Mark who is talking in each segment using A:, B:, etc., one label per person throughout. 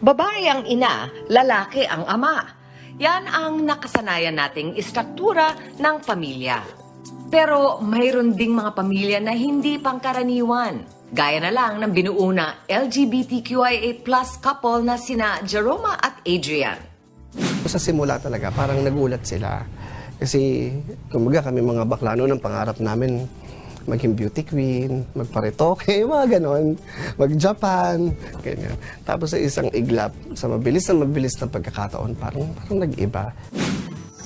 A: Babae ang ina, lalaki ang ama. Yan ang nakasanayan nating istruktura ng pamilya. Pero mayroon ding mga pamilya na hindi pangkaraniwan. Gaya na lang ng binuo na LGBTQIA+ couple na sina Jeroma at Adrian.
B: Sa simula talaga, parang nagulat sila. Kasi, kumaga kami mga bakla noon, ang pangarap namin, maging beauty queen, magparitoke, mga ganon, mag-Japan, ganyan. Tapos sa isang iglap, sa mabilis na pagkakataon, parang nag-iba.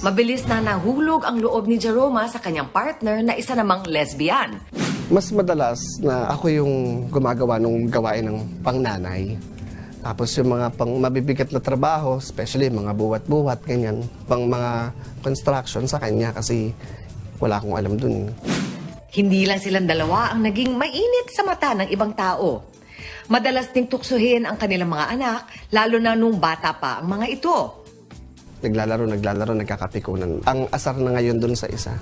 A: Mabilis na nahulog ang loob ni Jeroma sa kanyang partner na isa namang lesbian.
B: Mas madalas na ako yung gumagawa ng gawain ng pangnanay. Tapos yung mga pang mabibigat na trabaho, especially mga buwat-buwat, ganyan, pang mga construction sa kanya kasi wala akong alam dun.
A: Hindi lang silang dalawa ang naging mainit sa mata ng ibang tao. Madalas ding tuksuhin ang kanilang mga anak, lalo na nung bata pa ang mga ito.
B: Naglalaro, nagkakapikunan. Ang asar na ngayon dun sa isa.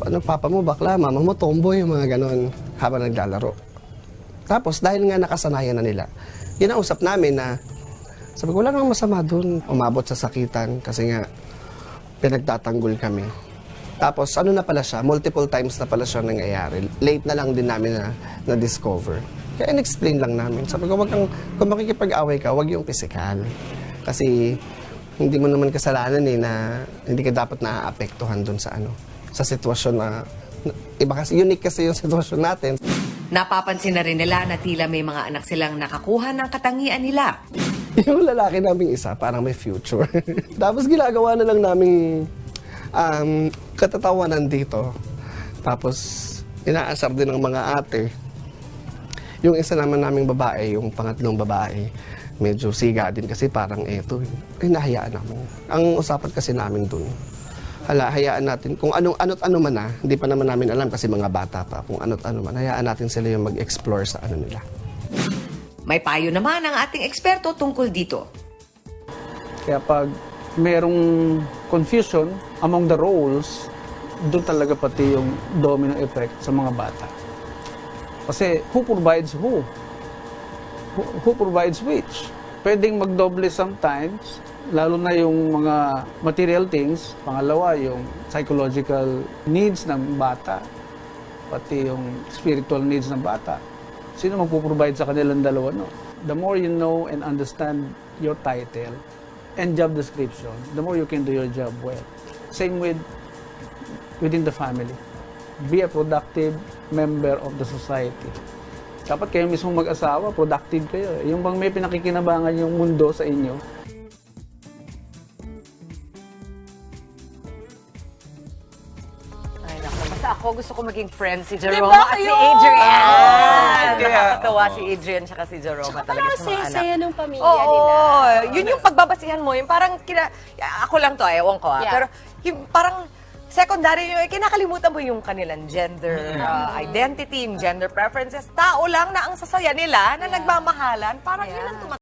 B: Ano, papa mo bakla, mama mo tomboy, mga ganon, habang naglalaro. Tapos dahil nga nakasanayan na nila, ginausap namin na, sabi ko, wala namang masama dun. Umabot sa sakitan kasi nga pinagtatanggol kami. Tapos ano na pala siya, multiple times na pala siya nangyayari. Late na lang din namin na-discover. Kaya in-explain lang namin. Sabi ko, kung makikipag-away ka, wag yung physical. Kasi hindi mo naman kasalanan na hindi ka dapat naaapektuhan dun sa sa sitwasyon na iba kasi, unique kasi yung sitwasyon natin.
A: Napapansin na rin nila na tila may mga anak silang nakakuha ng katangian nila.
B: Yung lalaki naming isa, parang may future. Tapos ginagawa na lang naming katatawanan dito. Tapos inaasar din ng mga ate. Yung isa naman naming babae, yung pangatlong babae, medyo siga din kasi parang eto. Hinahayaan namin. Ang usapan kasi namin dun, hayaan natin kung ano't ano man hindi pa naman namin alam kasi mga bata pa, kung ano't ano man, hayaan natin sila yung mag-explore sa nila.
A: May payo naman ang ating eksperto tungkol dito.
C: Kaya pag merong confusion among the roles, doon talaga pati yung domino effect sa mga bata. Kasi who provides who? Who provides which? Pwedeng magdoble sometimes, lalo na yung mga material things. Pangalawa, yung psychological needs ng bata, pati yung spiritual needs ng bata. Sino magpo-provide sa kanilang dalawa, no? The more you know and understand your title and job description, the more you can do your job well. Same within the family. Be a productive member of the society. Dapat kayo mismo mag-asawa, productive kayo. Yung bang may pinakikinabangan yung mundo sa inyo.
A: Ay, naku. Basta ako gusto ko maging friend si
D: Diba
A: Jeroma at si
D: kayo?
A: Adrian.
C: Kaya,
A: Nakakatawa si Adrian tsaka si Jeroma talaga
D: Parang
A: sa mga anak.
D: saya nung pamilya
A: Oo,
D: nila.
A: yun yung pagbabasihan mo, yung parang, ako lang to, ewan ko
D: Yeah.
A: pero yung parang, secondary, kinakalimutan mo yung kanilang gender identity, yung gender preferences. Tao lang na ang sasaya nila na nagmamahalan. Parang yun ang